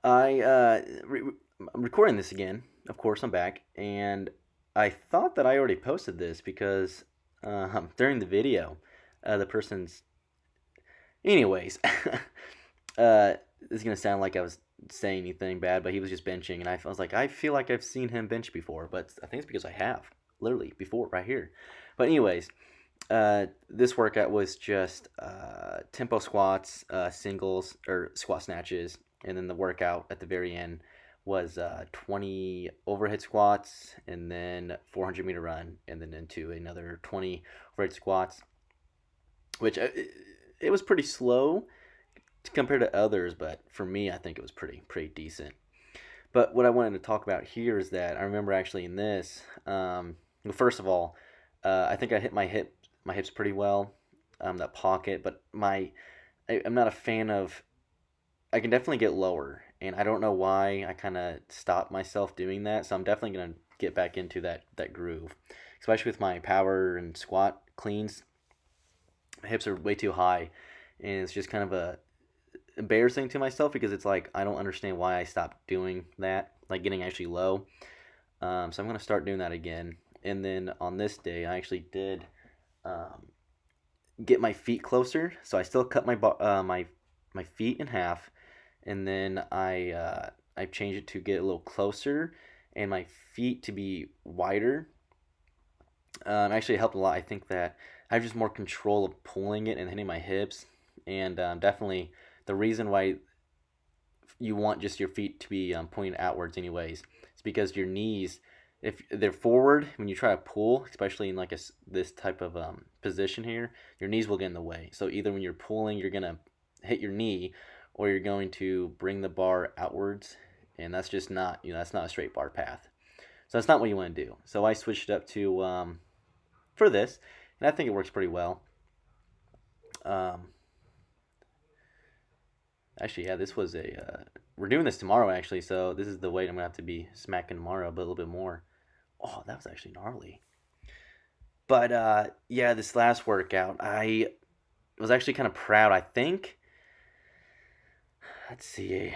I'm recording this again. Of course, I'm back, and I thought that I already posted this because during the video, the person's. Anyways, uh, this is gonna sound like I was saying anything bad, but he was just benching, and I was like, I feel like I've seen him bench before, but I think it's because I have literally before right here. But anyways, this workout was just tempo squats, singles or squat snatches, and then the workout at the very end was 20 overhead squats, and then 400-meter run, and then into another 20 overhead squats, which it was pretty slow compared to others, but for me, I think it was pretty decent. But what I wanted to talk about here is that I remember actually in this, well, first of all, I think I hit my hips pretty well, that pocket, but I'm not a fan of. I can definitely get lower, and I don't know why I kind of stopped myself doing that. So I'm definitely gonna get back into that groove, especially with my power and squat cleans. My hips are way too high, and it's just kind of a embarrassing to myself because it's like I don't understand why I stopped doing that, like getting actually low. So I'm gonna start doing that again. And then on this day, I actually did um, get my feet closer. So I still cut my feet in half, and then I changed it to get a little closer, and my feet to be wider. Actually, it helped a lot. I think that I have just more control of pulling it and hitting my hips, and definitely the reason why you want just your feet to be pointing outwards anyways. It's because your knees, if they're forward, when you try to pull, especially in like this type of position here, your knees will get in the way. So either when you're pulling, you're going to hit your knee, or you're going to bring the bar outwards, and that's just not, that's not a straight bar path. So that's not what you want to do. So I switched it up to for this, and I think it works pretty well. Um, Actually, yeah, this was a. We're doing this tomorrow, actually, so this is the weight I'm gonna have to be smacking tomorrow, but a little bit more. Oh, that was actually gnarly. But yeah, this last workout, I was actually kind of proud. Let's see, I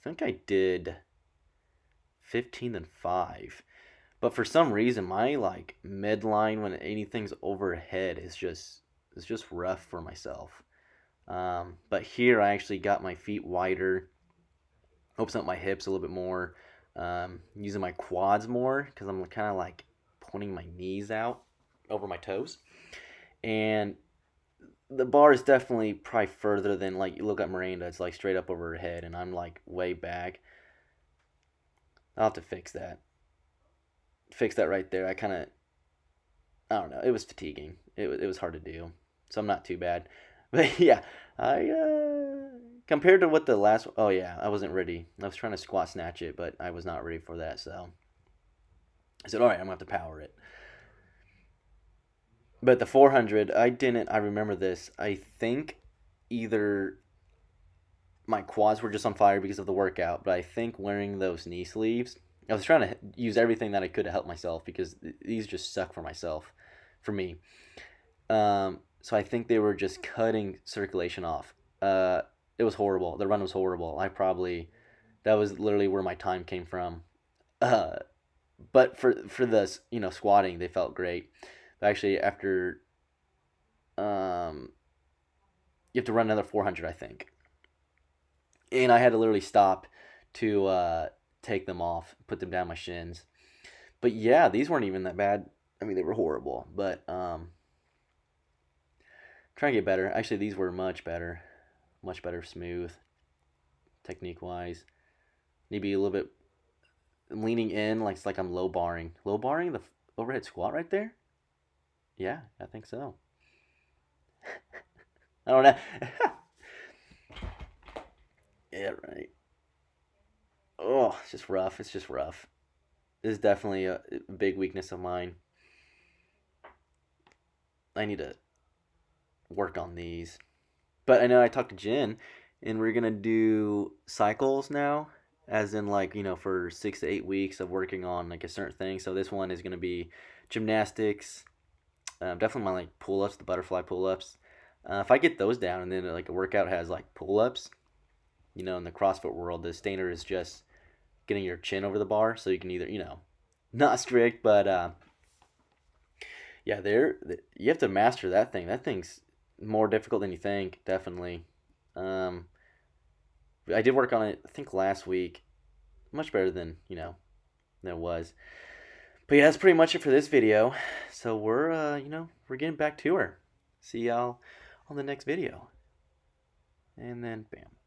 think I did 15 and 5. But for some reason, my like midline when anything's overhead is just rough for myself. But here I actually got my feet wider, opens up my hips a little bit more, using my quads more because I'm kind of like pointing my knees out over my toes. And the bar is definitely probably further than like you look at Miranda, it's like straight up over her head, and I'm like way back. I'll have to fix that. Fix that right there. I don't know. It was fatiguing. It was hard to do. So I'm not too bad. But yeah, I compared to what the last. Oh yeah, I wasn't ready. I was trying to squat snatch it, but I was not ready for that. So I said, all right, I'm gonna have to power it. But the 400, I didn't. I remember this. I think either my quads were just on fire because of the workout, but I think wearing those knee sleeves. I was trying to use everything that I could to help myself because these just suck for myself, for me. So I think they were just cutting circulation off. It was horrible. The run was horrible. That was literally where my time came from. Uh, but for the squatting, they felt great. But actually, after um, you have to run another 400, I think, and I had to literally stop to take them off, put them down my shins. But yeah, these weren't even that bad. I mean, they were horrible, but trying to get better. Actually, these were much better, smooth, technique wise. Need to be a little bit leaning in, like it's like I'm low barring the overhead squat right there. Yeah, I think so. I don't know. Yeah, right. Oh, it's just rough. It's just rough. This is definitely a big weakness of mine. I need to work on these. But I know I talked to Jen, and we're gonna do cycles now, as in like for 6 to 8 weeks of working on like a certain thing. So this one is gonna be gymnastics, definitely my like pull ups, the butterfly pull ups, If I get those down, and then like a workout has like pull-ups, in the CrossFit world, the standard is just getting your chin over the bar, so you can either, not strict, but yeah, you have to master that thing. That thing's more difficult than you think, definitely. Um, I did work on it, I think last week, much better than than it was. But yeah, that's pretty much it for this video. So we're getting back to her. See y'all on the next video, and then bam.